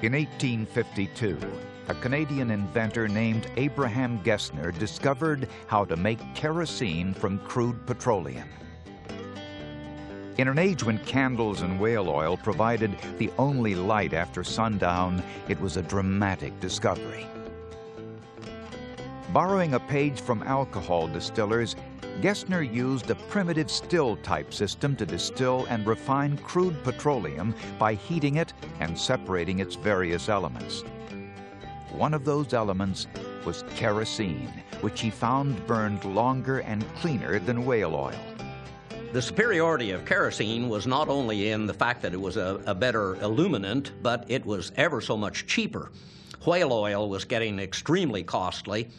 In 1852, a Canadian inventor named Abraham Gessner discovered how to make kerosene from crude petroleum. In an age when candles and whale oil provided the only light after sundown, it was a dramatic discovery. Borrowing a page from alcohol distillers, Gessner used a primitive still-type system to distill and refine crude petroleum by heating it and separating its various elements. One of those elements was kerosene, which he found burned longer and cleaner than whale oil. The superiority of kerosene was not only in the fact that it was a better illuminant, but it was ever so much cheaper. Whale oil was getting extremely costly.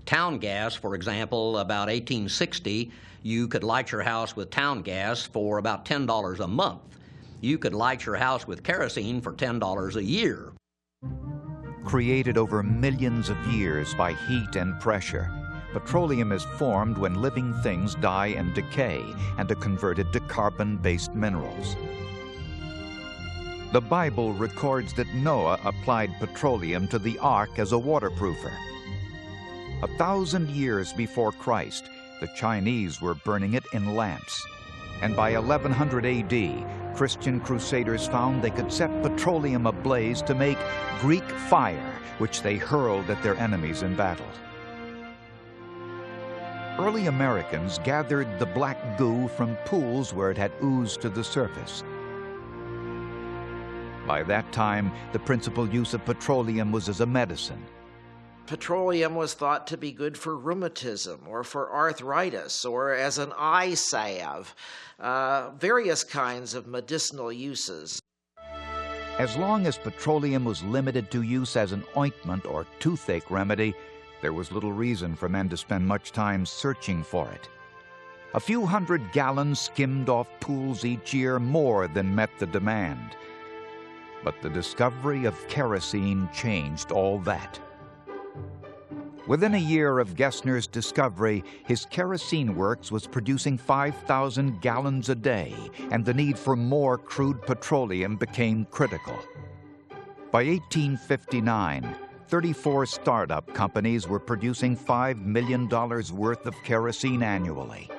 Town gas, for example, about 1860, you could light your house with town gas for about $10 a month. You could light your house with kerosene for $10 a year. Created over millions of years by heat and pressure, petroleum is formed when living things die and decay and are converted to carbon-based minerals. The Bible records that Noah applied petroleum to the ark as a waterproofer. 1,000 years before Christ, the Chinese were burning it in lamps. And by 1100 AD, Christian crusaders found they could set petroleum ablaze to make Greek fire, which they hurled at their enemies in battle. Early Americans gathered the black goo from pools where it had oozed to the surface. By that time, the principal use of petroleum was as a medicine. Petroleum was thought to be good for rheumatism or for arthritis or as an eye salve, various kinds of medicinal uses. As long as petroleum was limited to use as an ointment or toothache remedy, there was little reason for men to spend much time searching for it. A few hundred gallons skimmed off pools each year more than met the demand. But the discovery of kerosene changed all that. Within a year of Gessner's discovery, his kerosene works was producing 5,000 gallons a day, and the need for more crude petroleum became critical. By 1859, 34 startup companies were producing $5 million worth of kerosene annually.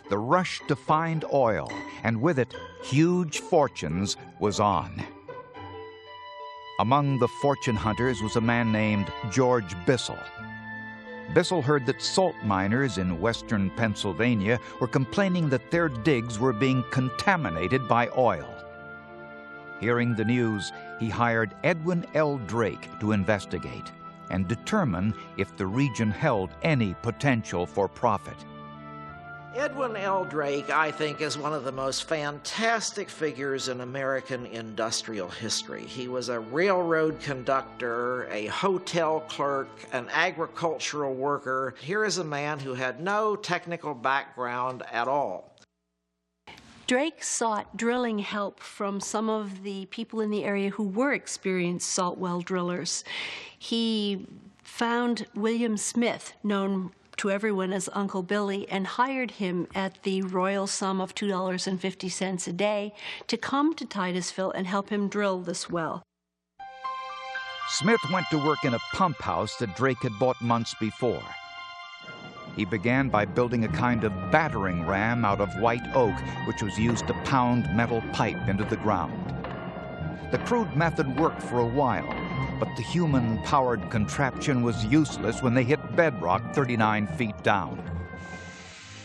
The rush to find oil, and with it, huge fortunes, was on. Among the fortune hunters was a man named George Bissell. Bissell heard that salt miners in western Pennsylvania were complaining that their digs were being contaminated by oil. Hearing the news, he hired Edwin L. Drake to investigate and determine if the region held any potential for profit. Edwin L. Drake, I think, is one of the most fantastic figures in American industrial history. He was a railroad conductor, a hotel clerk, an agricultural worker. Here is a man who had no technical background at all. Drake sought drilling help from some of the people in the area who were experienced salt well drillers. He found William Smith, known to everyone as Uncle Billy, and hired him at the royal sum of $2.50 a day to come to Titusville and help him drill this well. Smith went to work in a pump house that Drake had bought months before. He began by building a kind of battering ram out of white oak, which was used to pound metal pipe into the ground. The crude method worked for a while, but the human-powered contraption was useless when they hit bedrock 39 feet down.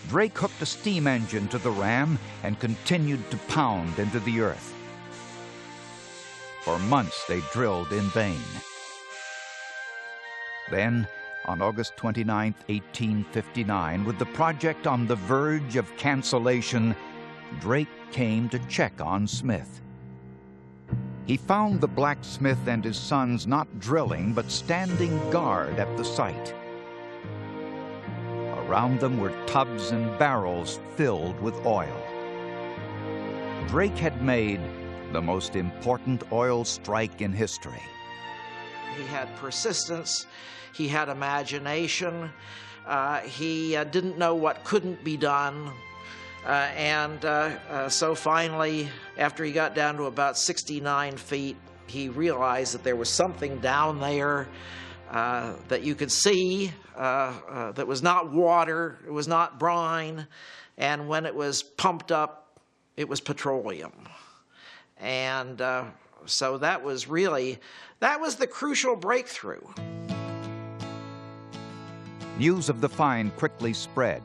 Drake hooked a steam engine to the ram and continued to pound into the earth. For months they drilled in vain. Then, on August 29, 1859, with the project on the verge of cancellation, Drake came to check on Smith. He found the blacksmith and his sons not drilling, but standing guard at the site. Around them were tubs and barrels filled with oil. Drake had made the most important oil strike in history. He had persistence, he had imagination, he didn't know what couldn't be done. So finally, after he got down to about 69 feet, He realized that there was something down there that you could see that was not water, it was not brine, and when it was pumped up, it was petroleum. And so that was the crucial breakthrough. News of the find quickly spread.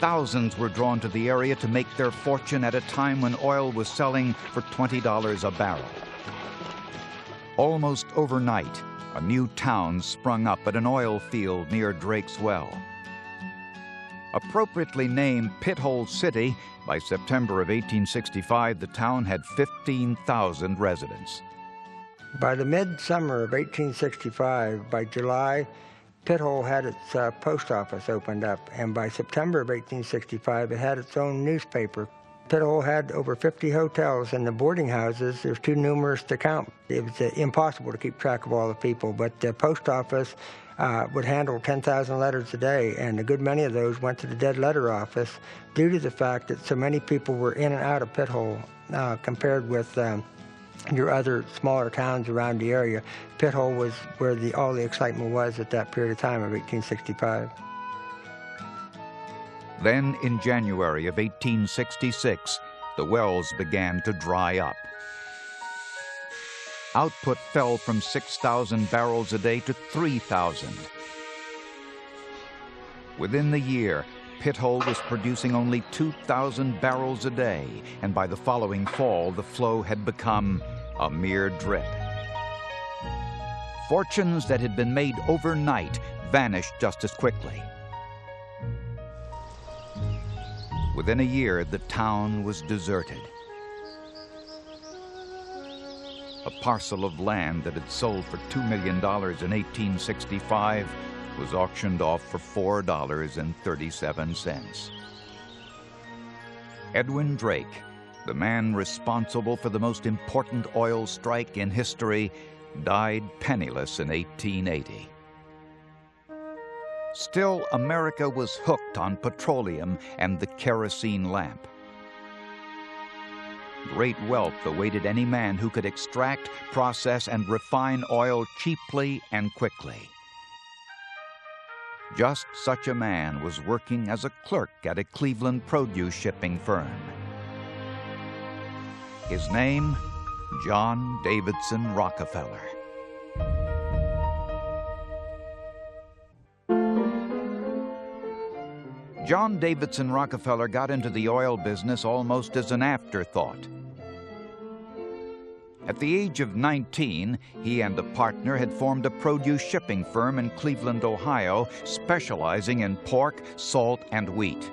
Thousands were drawn to the area to make their fortune at a time when oil was selling for $20 a barrel. Almost overnight, a new town sprung up at an oil field near Drake's Well. Appropriately named Pithole City, by September of 1865, the town had 15,000 residents. By the midsummer of 1865, by July, Pithole had its post office opened up, and by September of 1865, it had its own newspaper. Pithole had over 50 hotels, and the boarding houses, there's too numerous to count. It was impossible to keep track of all the people, but the post office would handle 10,000 letters a day, and a good many of those went to the dead letter office due to the fact that so many people were in and out of Pithole compared with your other smaller towns around the area. Pithole was where all the excitement was at that period of time of 1865. Then, in January of 1866, the wells began to dry up. Output fell from 6,000 barrels a day to 3,000. Within the year, Pithole was producing only 2,000 barrels a day, and by the following fall, the flow had become a mere drip. Fortunes that had been made overnight vanished just as quickly. Within a year, the town was deserted. A parcel of land that had sold for $2 million in 1865 was auctioned off for $4.37. Edwin Drake, the man responsible for the most important oil strike in history, died penniless in 1880. Still, America was hooked on petroleum and the kerosene lamp. Great wealth awaited any man who could extract, process, and refine oil cheaply and quickly. Just such a man was working as a clerk at a Cleveland produce shipping firm. His name, John Davidson Rockefeller. John Davidson Rockefeller got into the oil business almost as an afterthought. At the age of 19, he and a partner had formed a produce shipping firm in Cleveland, Ohio, specializing in pork, salt, and wheat.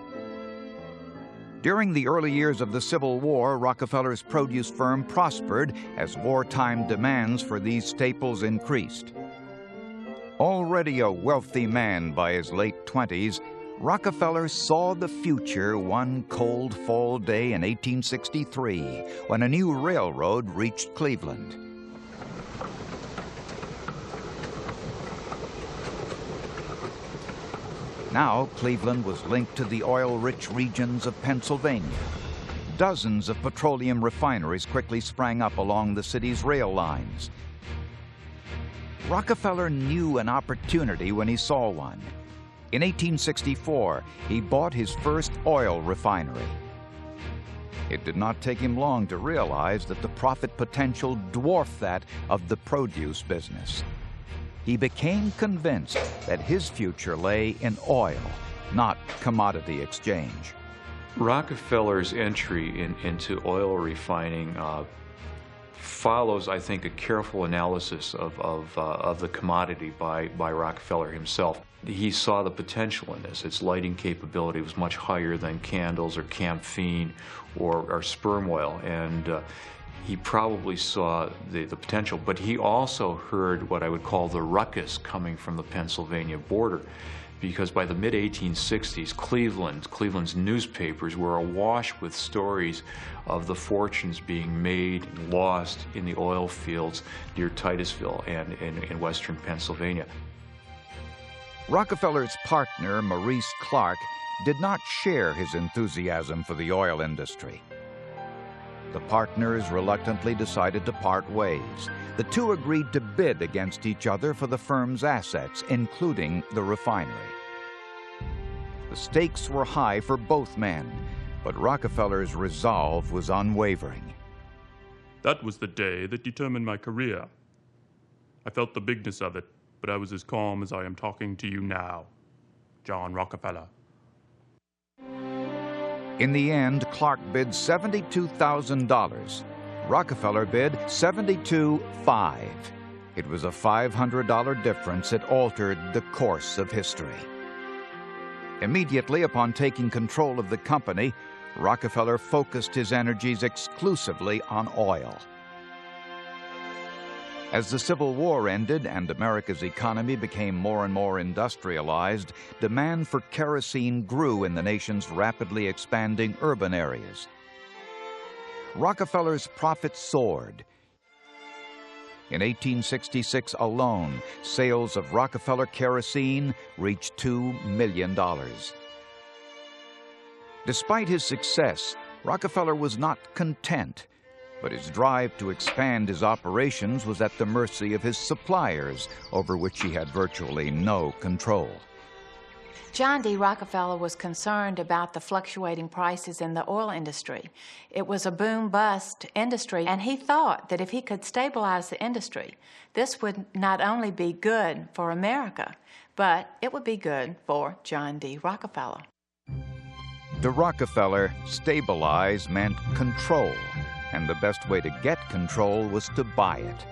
During the early years of the Civil War, Rockefeller's produce firm prospered as wartime demands for these staples increased. Already a wealthy man by his late 20s, Rockefeller saw the future one cold fall day in 1863 when a new railroad reached Cleveland. Now, Cleveland was linked to the oil-rich regions of Pennsylvania. Dozens of petroleum refineries quickly sprang up along the city's rail lines. Rockefeller knew an opportunity when he saw one. In 1864, he bought his first oil refinery. It did not take him long to realize that the profit potential dwarfed that of the produce business. He became convinced that his future lay in oil, not commodity exchange. Rockefeller's entry into oil refining follows, I think, a careful analysis of the commodity by Rockefeller himself. He saw the potential in this. Its lighting capability was much higher than candles or camphene or sperm oil, and he probably saw the potential, but he also heard what I would call the ruckus coming from the Pennsylvania border, because by the mid-1860s, Cleveland's newspapers were awash with stories of the fortunes being made and lost in the oil fields near Titusville and in western Pennsylvania. Rockefeller's partner, Maurice Clark, did not share his enthusiasm for the oil industry. the partners reluctantly decided to part ways. The two agreed to bid against each other for the firm's assets, including the refinery. The stakes were high for both men, but Rockefeller's resolve was unwavering. That was the day that determined my career. I felt the bigness of it, but I was as calm as I am talking to you now. John Rockefeller. In the end, Clark bid $72,000. Rockefeller bid $72,500. It was a $500 difference that altered the course of history. Immediately upon taking control of the company, Rockefeller focused his energies exclusively on oil. As the Civil War ended and America's economy became more and more industrialized, demand for kerosene grew in the nation's rapidly expanding urban areas. Rockefeller's profits soared. In 1866 alone, sales of Rockefeller kerosene reached $2 million. Despite his success, Rockefeller was not content, but his drive to expand his operations was at the mercy of his suppliers, over which he had virtually no control. John D. Rockefeller was concerned about the fluctuating prices in the oil industry. It was a boom-bust industry, and he thought that if he could stabilize the industry, this would not only be good for America, but it would be good for John D. Rockefeller. To Rockefeller, stabilize meant control, and the best way to get control was to buy it.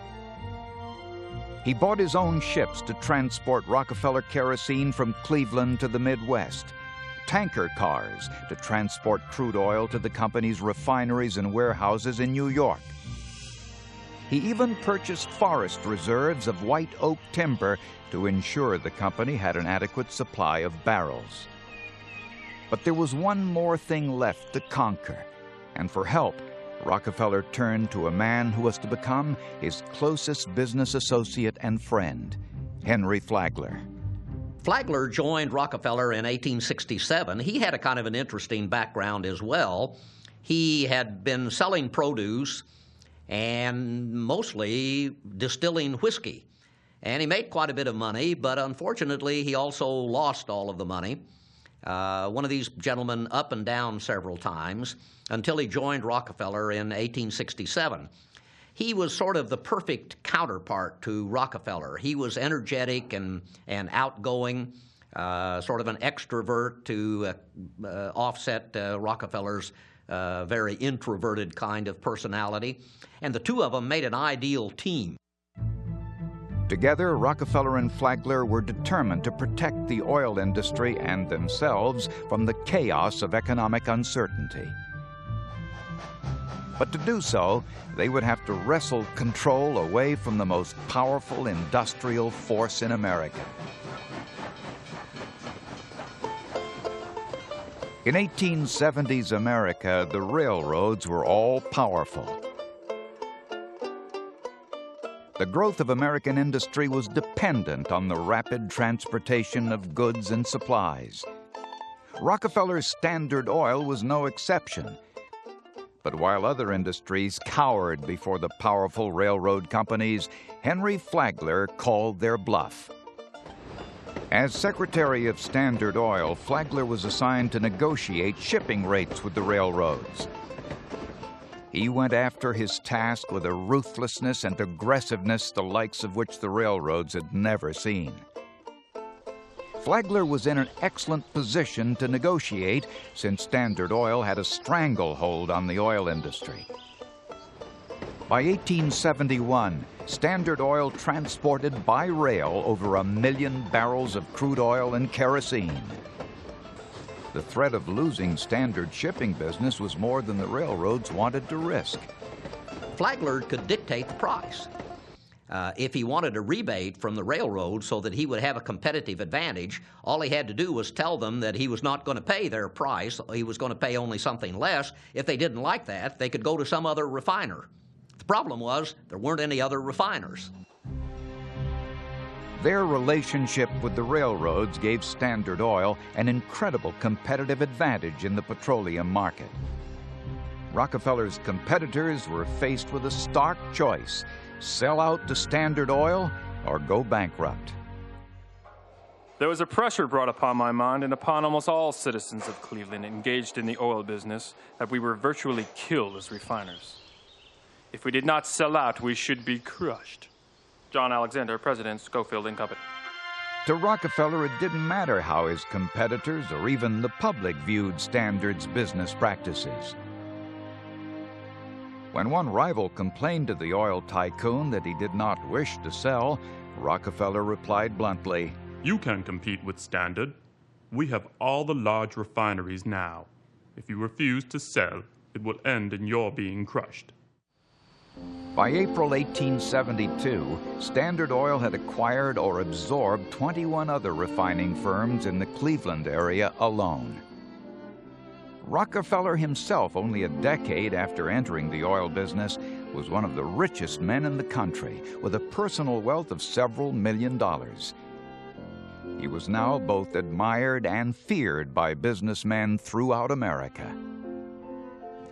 He bought his own ships to transport Rockefeller kerosene from Cleveland to the Midwest, tanker cars to transport crude oil to the company's refineries and warehouses in New York. He even purchased forest reserves of white oak timber to ensure the company had an adequate supply of barrels. But there was one more thing left to conquer, and for help, Rockefeller turned to a man who was to become his closest business associate and friend, Henry Flagler. Flagler joined Rockefeller in 1867. He had a kind of an interesting background as well. He had been selling produce and mostly distilling whiskey. And he made quite a bit of money, but unfortunately he also lost all of the money. One of these gentlemen up and down several times until he joined Rockefeller in 1867. He was sort of the perfect counterpart to Rockefeller. He was energetic and outgoing, sort of an extrovert to offset Rockefeller's very introverted kind of personality. And the two of them made an ideal team. Together, Rockefeller and Flagler were determined to protect the oil industry and themselves from the chaos of economic uncertainty. But to do so, they would have to wrestle control away from the most powerful industrial force in America. In 1870s America, the railroads were all powerful. The growth of American industry was dependent on the rapid transportation of goods and supplies. Rockefeller's Standard Oil was no exception. But while other industries cowered before the powerful railroad companies, Henry Flagler called their bluff. As Secretary of Standard Oil, Flagler was assigned to negotiate shipping rates with the railroads. He went after his task with a ruthlessness and aggressiveness the likes of which the railroads had never seen. Flagler was in an excellent position to negotiate since Standard Oil had a stranglehold on the oil industry. By 1871, Standard Oil transported by rail over 1 million barrels of crude oil and kerosene. The threat of losing Standard shipping business was more than the railroads wanted to risk. Flagler could dictate the price. If he wanted a rebate from the railroad so that he would have a competitive advantage, all he had to do was tell them that he was not going to pay their price. He was going to pay only something less. If they didn't like that, they could go to some other refiner. The problem was there weren't any other refiners. Their relationship with the railroads gave Standard Oil an incredible competitive advantage in the petroleum market. Rockefeller's competitors were faced with a stark choice: sell out to Standard Oil or go bankrupt. There was a pressure brought upon my mind and upon almost all citizens of Cleveland engaged in the oil business that we were virtually killed as refiners. If we did not sell out, we should be crushed. John Alexander, President, Schofield and Company. To Rockefeller, it didn't matter how his competitors or even the public viewed Standard's business practices. When one rival complained to the oil tycoon that he did not wish to sell, Rockefeller replied bluntly, "You can compete with Standard. We have all the large refineries now. If you refuse to sell, it will end in your being crushed." By April 1872, Standard Oil had acquired or absorbed 21 other refining firms in the Cleveland area alone. Rockefeller himself, only a decade after entering the oil business, was one of the richest men in the country, with a personal wealth of several $million. He was now both admired and feared by businessmen throughout America.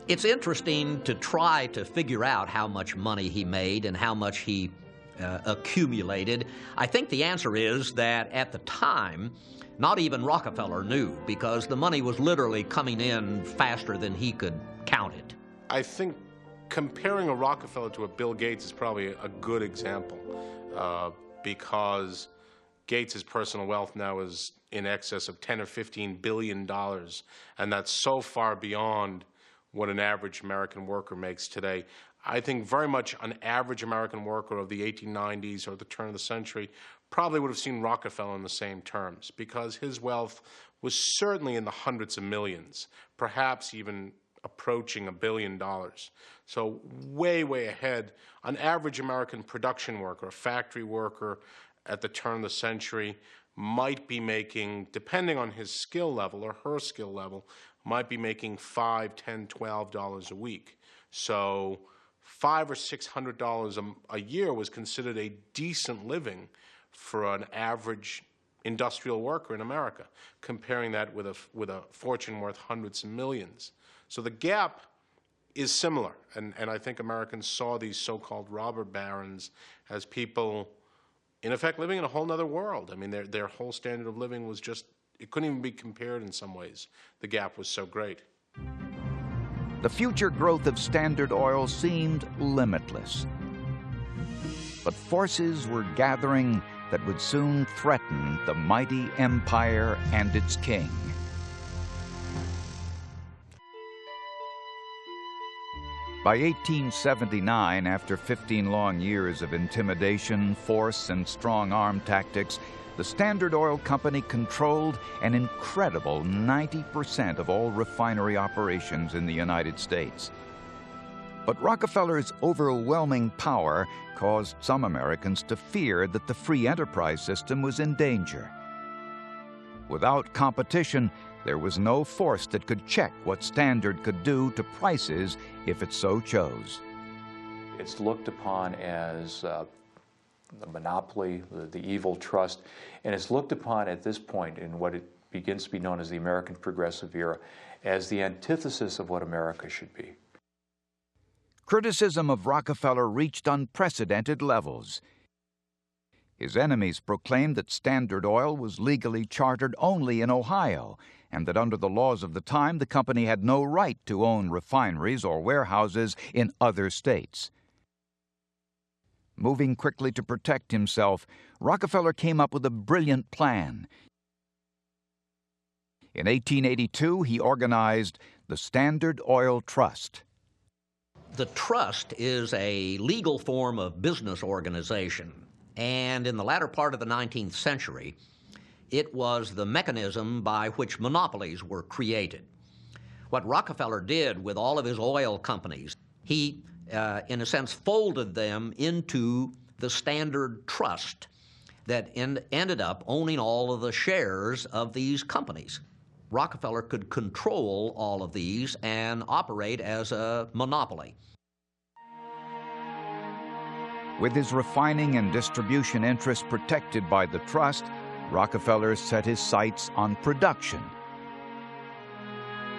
It's interesting to try to figure out how much money he made and how much he accumulated. I think the answer is that at the time, not even Rockefeller knew, because the money was literally coming in faster than he could count it. I think comparing a Rockefeller to a Bill Gates is probably a good example, because Gates' personal wealth now is in excess of $10 or $15 billion, and that's so far beyond what an average American worker makes today. I think very much an average American worker of the 1890s or the turn of the century probably would have seen Rockefeller in the same terms, because his wealth was certainly in the hundreds of millions, perhaps even approaching $1 billion. So way, way ahead. An average American production worker, a factory worker at the turn of the century might be making, depending on his skill level or her skill level, might be making $5, $10, $12 a week. So $500 or $600 a year was considered a decent living for an average industrial worker in America, comparing that with a fortune worth hundreds of millions. So the gap is similar, and I think Americans saw these so-called robber barons as people, in effect, living in a whole other world. I mean, their whole standard of living was just, it couldn't even be compared in some ways. The gap was so great. The future growth of Standard Oil seemed limitless. But forces were gathering that would soon threaten the mighty empire and its king. By 1879, after 15 long years of intimidation, force, and strong arm tactics, the Standard Oil Company controlled an incredible 90% of all refinery operations in the United States. But Rockefeller's overwhelming power caused some Americans to fear that the free enterprise system was in danger. Without competition, there was no force that could check what Standard could do to prices if it so chose. It's looked upon as the monopoly, the evil trust, and it's looked upon at this point in what it begins to be known as the American Progressive Era as the antithesis of what America should be. Criticism of Rockefeller reached unprecedented levels. His enemies proclaimed that Standard Oil was legally chartered only in Ohio, and that under the laws of the time, the company had no right to own refineries or warehouses in other states. Moving quickly to protect himself, Rockefeller came up with a brilliant plan. In 1882, he organized the Standard Oil Trust. The trust is a legal form of business organization, and in the latter part of the 19th century, it was the mechanism by which monopolies were created. What Rockefeller did with all of his oil companies, he, in a sense, folded them into the Standard Trust that ended up owning all of the shares of these companies. Rockefeller could control all of these and operate as a monopoly. With his refining and distribution interests protected by the trust, Rockefeller set his sights on production.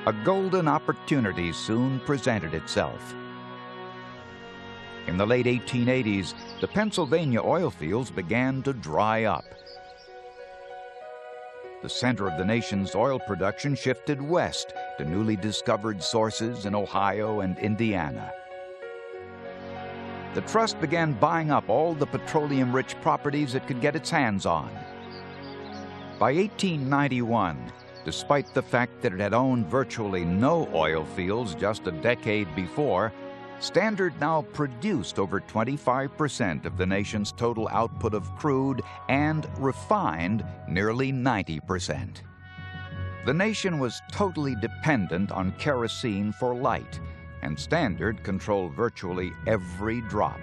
A golden opportunity soon presented itself. In the late 1880s, the Pennsylvania oil fields began to dry up. The center of the nation's oil production shifted west to newly discovered sources in Ohio and Indiana. The trust began buying up all the petroleum-rich properties it could get its hands on. By 1891, despite the fact that it had owned virtually no oil fields just a decade before, Standard now produced over 25% of the nation's total output of crude and refined nearly 90%. The nation was totally dependent on kerosene for light, and Standard controlled virtually every drop.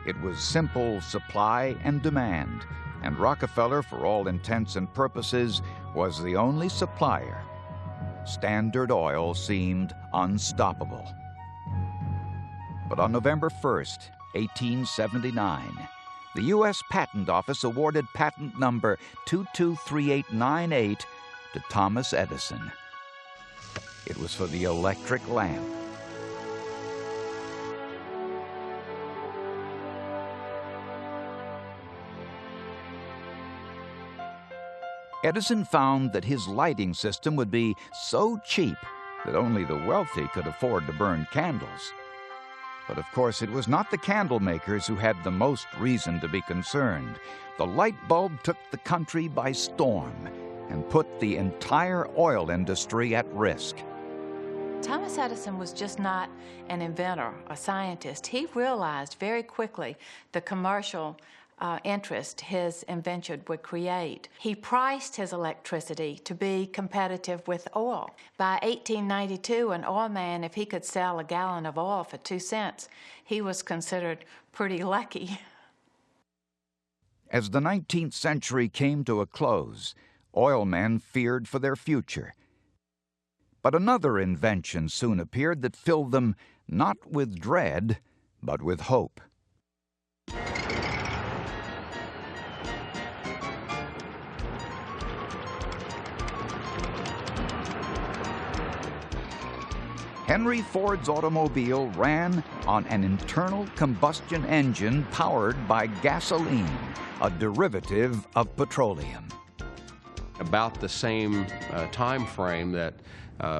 It was simple supply and demand, and Rockefeller, for all intents and purposes, was the only supplier. Standard Oil seemed unstoppable. But on November 1st, 1879, the U.S. Patent Office awarded patent number 223898 to Thomas Edison. It was for the electric lamp. Edison found that his lighting system would be so cheap that only the wealthy could afford to burn candles. But of course, it was not the candle makers who had the most reason to be concerned. The light bulb took the country by storm and put the entire oil industry at risk. Thomas Edison was just not an inventor, a scientist. He realized very quickly the commercial interest his invention would create. He priced his electricity to be competitive with oil. By 1892, an oil man, if he could sell a gallon of oil for 2 cents, he was considered pretty lucky. As the 19th century came to a close, oil men feared for their future. But another invention soon appeared that filled them not with dread, but with hope. Henry Ford's automobile ran on an internal combustion engine powered by gasoline, a derivative of petroleum. About the same time frame that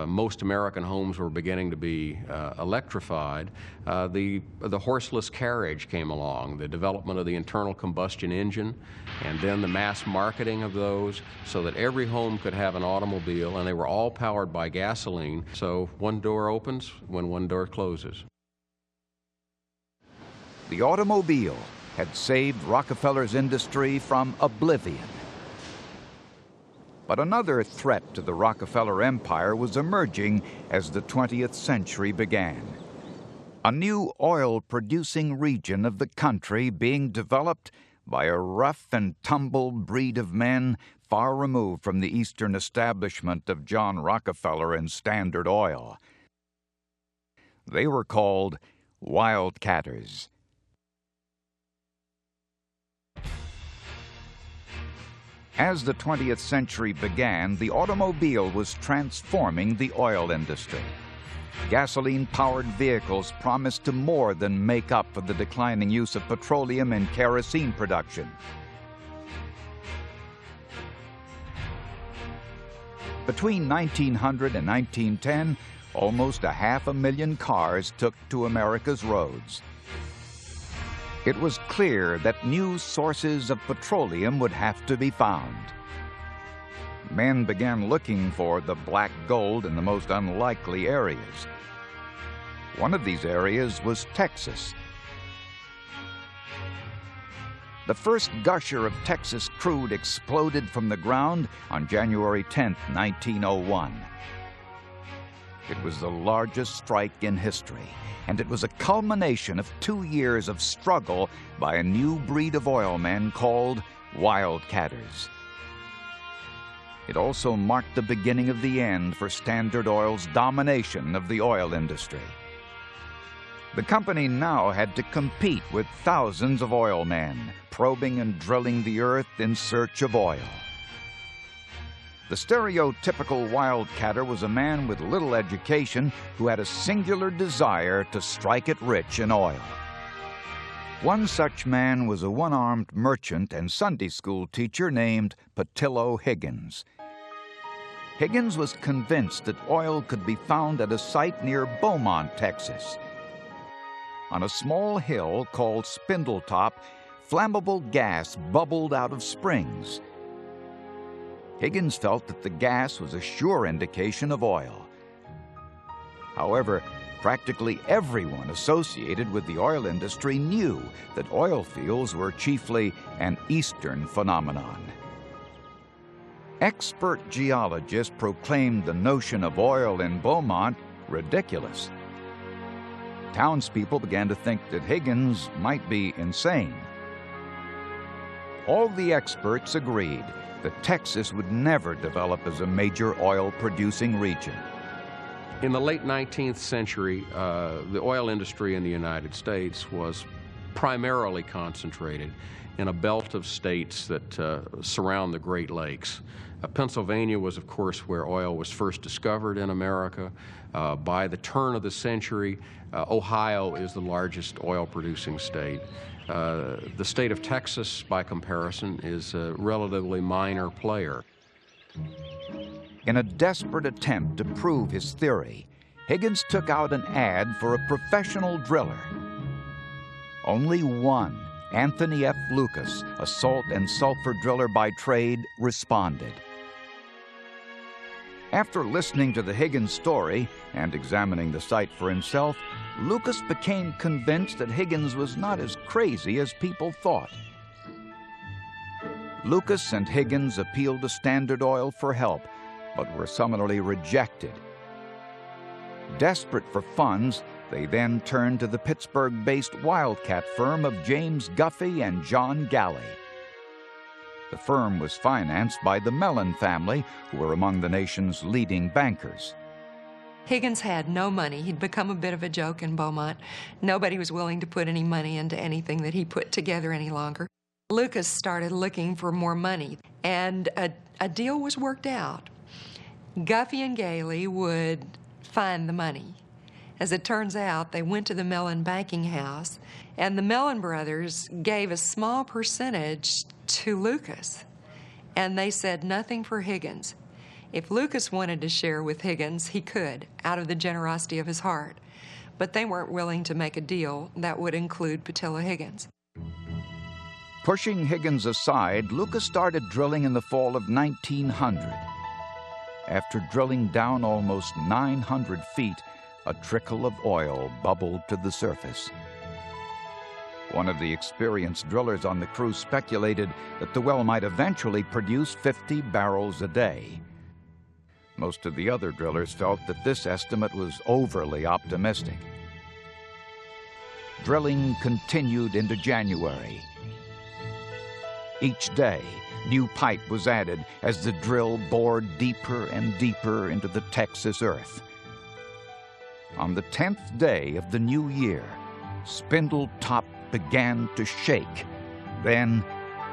most American homes were beginning to be electrified, the horseless carriage came along, the development of the internal combustion engine, and then the mass marketing of those so that every home could have an automobile, and they were all powered by gasoline, so one door opens when one door closes. The automobile had saved Rockefeller's industry from oblivion. But another threat to the Rockefeller empire was emerging as the 20th century began. A new oil-producing region of the country being developed by a rough-and-tumble breed of men far removed from the Eastern establishment of John Rockefeller and Standard Oil. They were called wildcatters. As the 20th century began, the automobile was transforming the oil industry. Gasoline-powered vehicles promised to more than make up for the declining use of petroleum and kerosene production. Between 1900 and 1910, almost 500,000 cars took to America's roads. It was clear that new sources of petroleum would have to be found. Men began looking for the black gold in the most unlikely areas. One of these areas was Texas. The first gusher of Texas crude exploded from the ground on January 10, 1901. It was the largest strike in history, and it was a culmination of 2 years of struggle by a new breed of oilmen called wildcatters. It also marked the beginning of the end for Standard Oil's domination of the oil industry. The company now had to compete with thousands of oilmen, probing and drilling the earth in search of oil. The stereotypical wildcatter was a man with little education who had a singular desire to strike it rich in oil. One such man was a one-armed merchant and Sunday school teacher named Petroleum Higgins. Higgins was convinced that oil could be found at a site near Beaumont, Texas. On a small hill called Spindletop, flammable gas bubbled out of springs. Higgins felt that the gas was a sure indication of oil. However, practically everyone associated with the oil industry knew that oil fields were chiefly an eastern phenomenon. Expert geologists proclaimed the notion of oil in Beaumont ridiculous. Townspeople began to think that Higgins might be insane. All the experts agreed that Texas would never develop as a major oil-producing region. In the late 19th century, the oil industry in the United States was primarily concentrated in a belt of states that surround the Great Lakes. Pennsylvania was, of course, where oil was first discovered in America. By the turn of the century, Ohio is the largest oil-producing state. The state of Texas, by comparison, is a relatively minor player. In a desperate attempt to prove his theory, Higgins took out an ad for a professional driller. Only one, Anthony F. Lucas, a salt and sulfur driller by trade, responded. After listening to the Higgins story and examining the site for himself, Lucas became convinced that Higgins was not as crazy as people thought. Lucas and Higgins appealed to Standard Oil for help, but were summarily rejected. Desperate for funds, they then turned to the Pittsburgh-based wildcat firm of James Guffey and John Galley. The firm was financed by the Mellon family, who were among the nation's leading bankers. Higgins had no money. He'd become a bit of a joke in Beaumont. Nobody was willing to put any money into anything that he put together any longer. Lucas started looking for more money, and a deal was worked out. Guffey and Galley would find the money. As it turns out, they went to the Mellon banking house, and the Mellon brothers gave a small percentage to Lucas, and they said nothing for Higgins. If Lucas wanted to share with Higgins, he could, out of the generosity of his heart, but they weren't willing to make a deal that would include Petroleum Higgins. Pushing Higgins aside, Lucas started drilling in the fall of 1900. After drilling down almost 900 feet, a trickle of oil bubbled to the surface. One of the experienced drillers on the crew speculated that the well might eventually produce 50 barrels a day. Most of the other drillers felt that this estimate was overly optimistic. Drilling continued into January. Each day, new pipe was added as the drill bored deeper and deeper into the Texas earth. On the 10th day of the new year, Spindletop began to shake. Then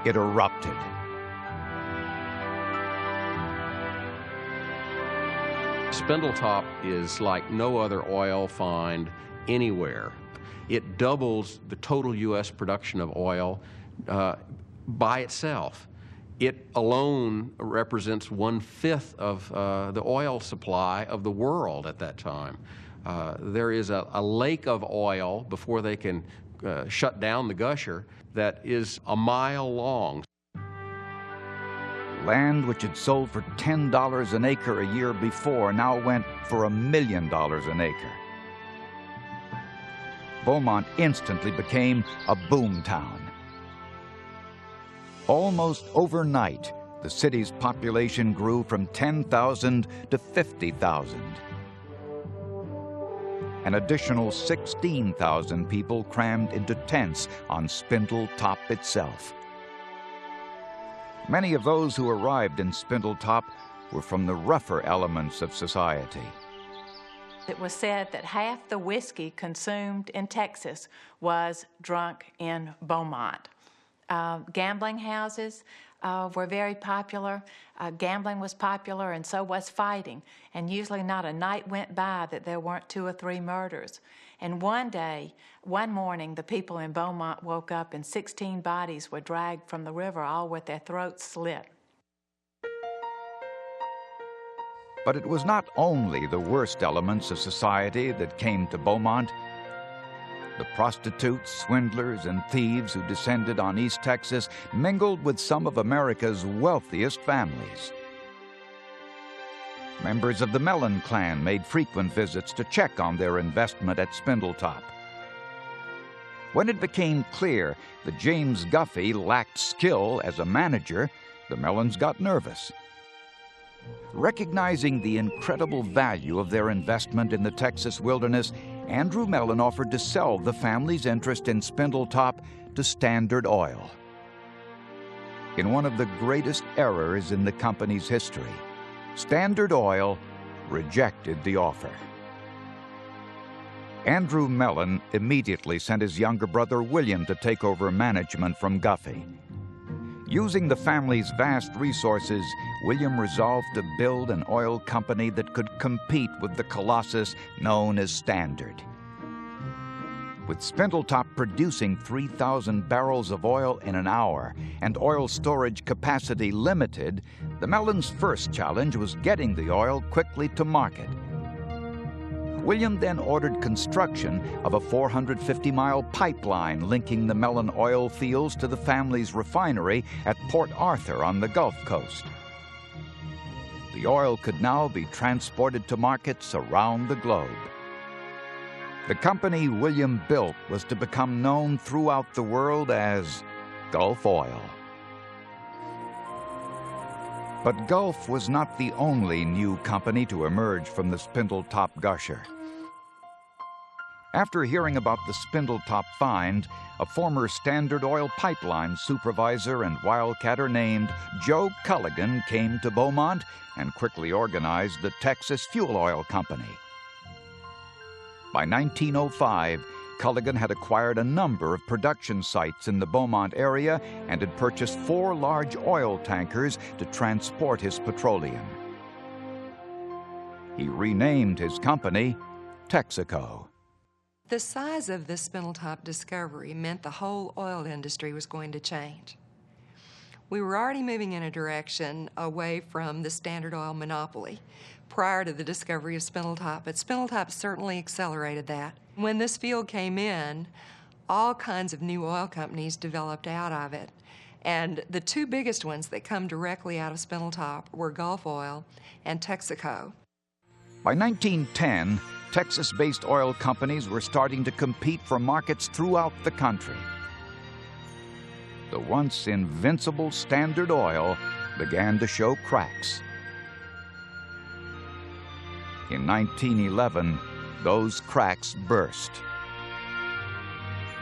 it erupted. Spindletop is like no other oil find anywhere. It doubles the total U.S. production of oil by itself. It alone represents 1/5 of the oil supply of the world at that time. There is a lake of oil before they can shut down the gusher that is a mile long. Land which had sold for $10 an acre a year before now went for $1 million an acre. Beaumont instantly became a boom town. Almost overnight, the city's population grew from 10,000 to 50,000. An additional 16,000 people crammed into tents on Spindletop itself. Many of those who arrived in Spindletop were from the rougher elements of society. It was said that half the whiskey consumed in Texas was drunk in Beaumont. Gambling houses, were very popular. Gambling was popular, and so was fighting. And usually not a night went by that there weren't 2 or 3 murders. And one morning, the people in Beaumont woke up and 16 bodies were dragged from the river, all with their throats slit. But it was not only the worst elements of society that came to Beaumont. The prostitutes, swindlers, and thieves who descended on East Texas mingled with some of America's wealthiest families. Members of the Mellon clan made frequent visits to check on their investment at Spindletop. When it became clear that James Guffey lacked skill as a manager, the Mellons got nervous. Recognizing the incredible value of their investment in the Texas wilderness, Andrew Mellon offered to sell the family's interest in Spindletop to Standard Oil. In one of the greatest errors in the company's history, Standard Oil rejected the offer. Andrew Mellon immediately sent his younger brother William to take over management from Guffey. Using the family's vast resources, William resolved to build an oil company that could compete with the colossus known as Standard. With Spindletop producing 3,000 barrels of oil in an hour and oil storage capacity limited, the Mellons' first challenge was getting the oil quickly to market. William then ordered construction of a 450-mile pipeline linking the Mellon oil fields to the family's refinery at Port Arthur on the Gulf Coast. The oil could now be transported to markets around the globe. The company William built was to become known throughout the world as Gulf Oil. But Gulf was not the only new company to emerge from the Spindletop gusher. After hearing about the Spindletop find, a former Standard Oil pipeline supervisor and wildcatter named Joe Culligan came to Beaumont and quickly organized the Texas Fuel Oil Company. By 1905, Culligan had acquired a number of production sites in the Beaumont area and had purchased 4 large oil tankers to transport his petroleum. He renamed his company Texaco. The size of the Spindletop discovery meant the whole oil industry was going to change. We were already moving in a direction away from the Standard Oil monopoly prior to the discovery of Spindletop, but Spindletop certainly accelerated that. When this field came in, all kinds of new oil companies developed out of it. And the 2 biggest ones that come directly out of Spindletop were Gulf Oil and Texaco. By 1910, Texas-based oil companies were starting to compete for markets throughout the country. The once invincible Standard Oil began to show cracks. In 1911, those cracks burst.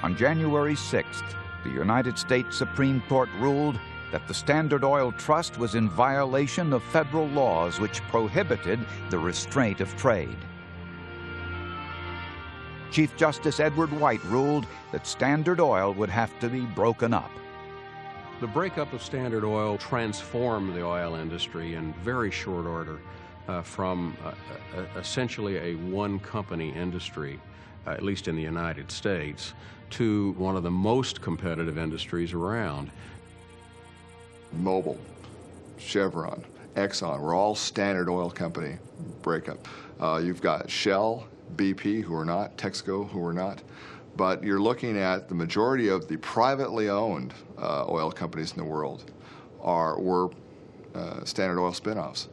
On January 6th, the United States Supreme Court ruled that the Standard Oil Trust was in violation of federal laws which prohibited the restraint of trade. Chief Justice Edward White ruled that Standard Oil would have to be broken up. The breakup of Standard Oil transformed the oil industry in very short order from essentially a one-company industry, at least in the United States, to one of the most competitive industries around. Mobil, Chevron, Exxon were all Standard Oil Company breakup. You've got Shell, BP, who are not, Texaco, who are not. But you're looking at the majority of the privately owned oil companies in the world were Standard Oil spinoffs.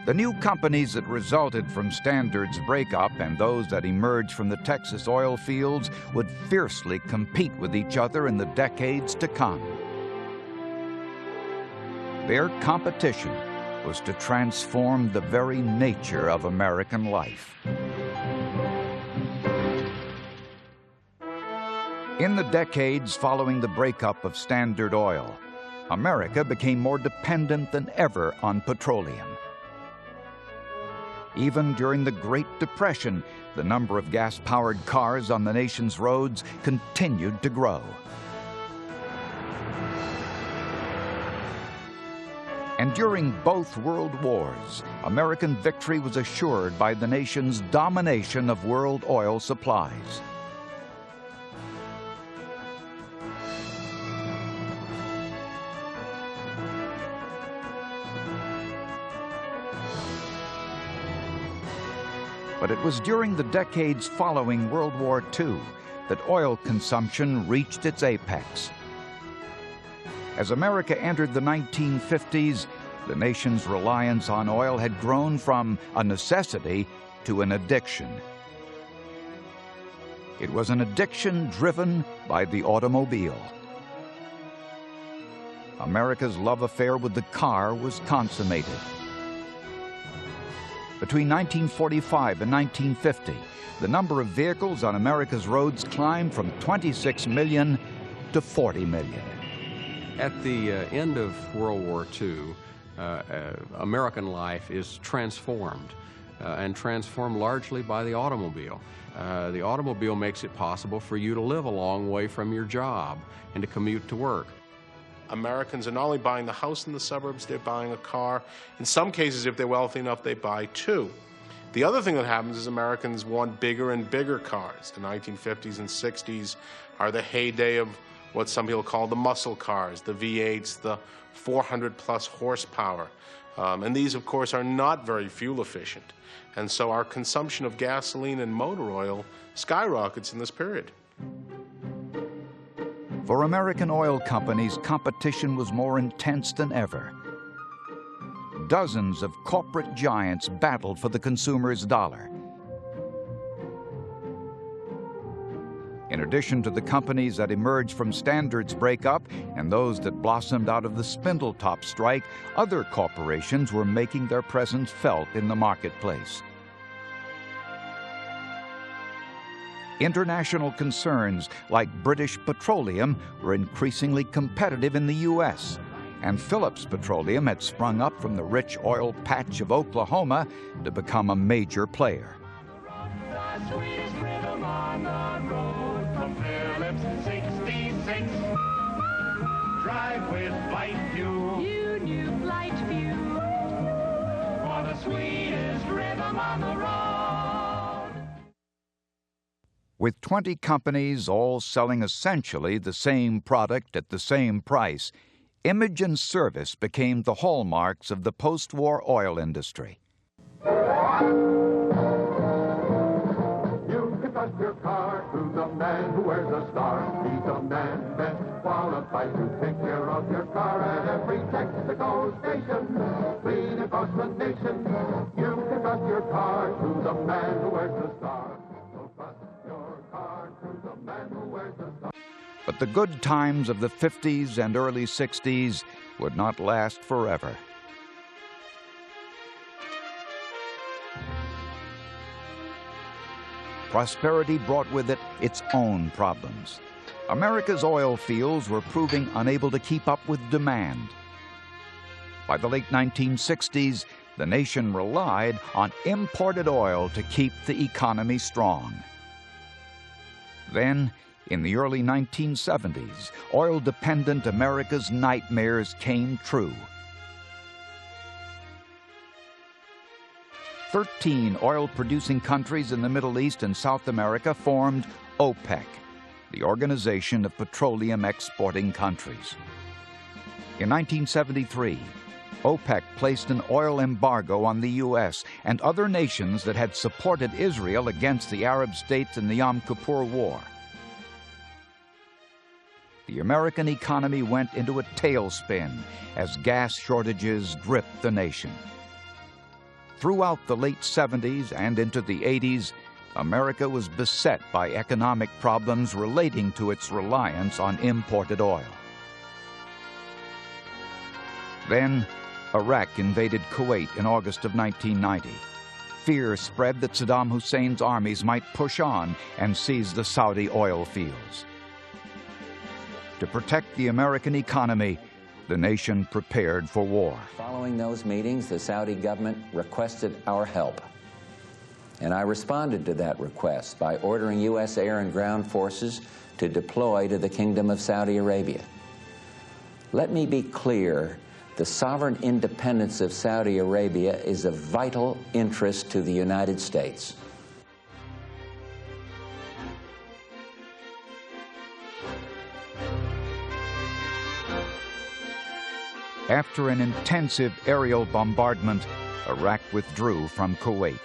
The new companies that resulted from Standard's breakup and those that emerged from the Texas oil fields would fiercely compete with each other in the decades to come. Their competition was to transform the very nature of American life. In the decades following the breakup of Standard Oil, America became more dependent than ever on petroleum. Even during the Great Depression, the number of gas-powered cars on the nation's roads continued to grow. And during both world wars, American victory was assured by the nation's domination of world oil supplies. But it was during the decades following World War II that oil consumption reached its apex. As America entered the 1950s, the nation's reliance on oil had grown from a necessity to an addiction. It was an addiction driven by the automobile. America's love affair with the car was consummated. Between 1945 and 1950, the number of vehicles on America's roads climbed from 26 million to 40 million. At the end of World War II, American life is transformed, and transformed largely by the automobile. The automobile makes it possible for you to live a long way from your job and to commute to work. Americans are not only buying the house in the suburbs, they're buying a car. In some cases, if they're wealthy enough, they buy two. The other thing that happens is Americans want bigger and bigger cars. The 1950s and 60s are the heyday of what some people call the muscle cars, the V8s, the 400-plus horsepower. And these, of course, are not very fuel efficient. And so our consumption of gasoline and motor oil skyrockets in this period. For American oil companies, competition was more intense than ever. Dozens of corporate giants battled for the consumer's dollar. In addition to the companies that emerged from Standard's breakup and those that blossomed out of the Spindletop strike, other corporations were making their presence felt in the marketplace. International concerns like British Petroleum were increasingly competitive in the U.S., and Phillips Petroleum had sprung up from the rich oil patch of Oklahoma to become a major player. Drive with Light View. You knew Light View. For the sweetest rhythm on the road. With 20 companies all selling essentially the same product at the same price, image and service became the hallmarks of the post-war oil industry. You can trust your car to the man who wears a star. He's a man best qualified to take care of your car at every Texaco station. Clean across the nation. You can trust your car to the man who wears the star. So trust your car to the man who wears the star. But the good times of the 50s and early 60s would not last forever. Prosperity brought with it its own problems. America's oil fields were proving unable to keep up with demand. By the late 1960s, the nation relied on imported oil to keep the economy strong. Then, in the early 1970s, oil-dependent America's nightmares came true. 13 oil-producing countries in the Middle East and South America formed OPEC, the Organization of Petroleum Exporting Countries. In 1973, OPEC placed an oil embargo on the U.S. and other nations that had supported Israel against the Arab states in the Yom Kippur War. The American economy went into a tailspin as gas shortages gripped the nation. Throughout the late 70s and into the 80s, America was beset by economic problems relating to its reliance on imported oil. Then, Iraq invaded Kuwait in August of 1990. Fear spread that Saddam Hussein's armies might push on and seize the Saudi oil fields. To protect the American economy, the nation prepared for war. Following those meetings, the Saudi government requested our help. And I responded to that request by ordering U.S. air and ground forces to deploy to the Kingdom of Saudi Arabia. Let me be clear The sovereign independence of Saudi Arabia is of vital interest to the United States. After an intensive aerial bombardment, Iraq withdrew from Kuwait.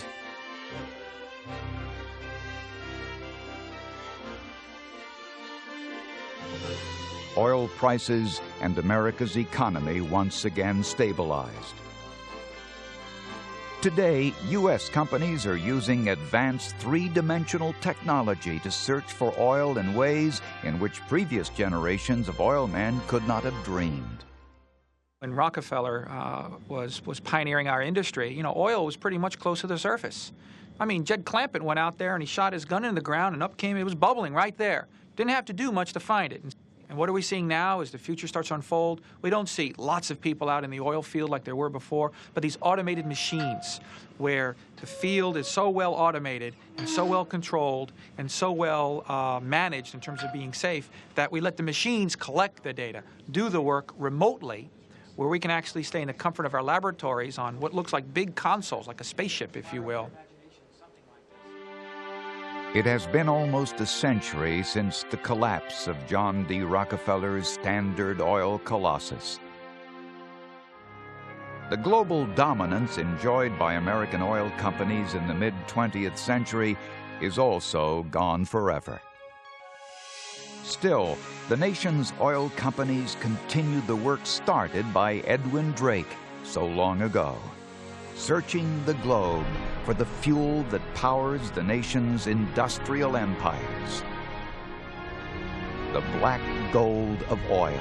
Oil prices and America's economy once again stabilized. Today, U.S. companies are using advanced three-dimensional technology to search for oil in ways in which previous generations of oilmen could not have dreamed. When Rockefeller was pioneering our industry, you know, oil was pretty much close to the surface. I mean, Jed Clampett went out there and he shot his gun in the ground and up came, it was bubbling right there. Didn't have to do much to find it. And what are we seeing now as the future starts to unfold? We don't see lots of people out in the oil field like there were before, but these automated machines where the field is so well automated and so well controlled and so well managed in terms of being safe that we let the machines collect the data, do the work remotely, where we can actually stay in the comfort of our laboratories on what looks like big consoles, like a spaceship, if you will. It has been almost a century since the collapse of John D. Rockefeller's Standard Oil colossus. The global dominance enjoyed by American oil companies in the mid-20th century is also gone forever. Still, the nation's oil companies continued the work started by Edwin Drake so long ago, searching the globe for the fuel that powers the nation's industrial empires, the black gold of oil.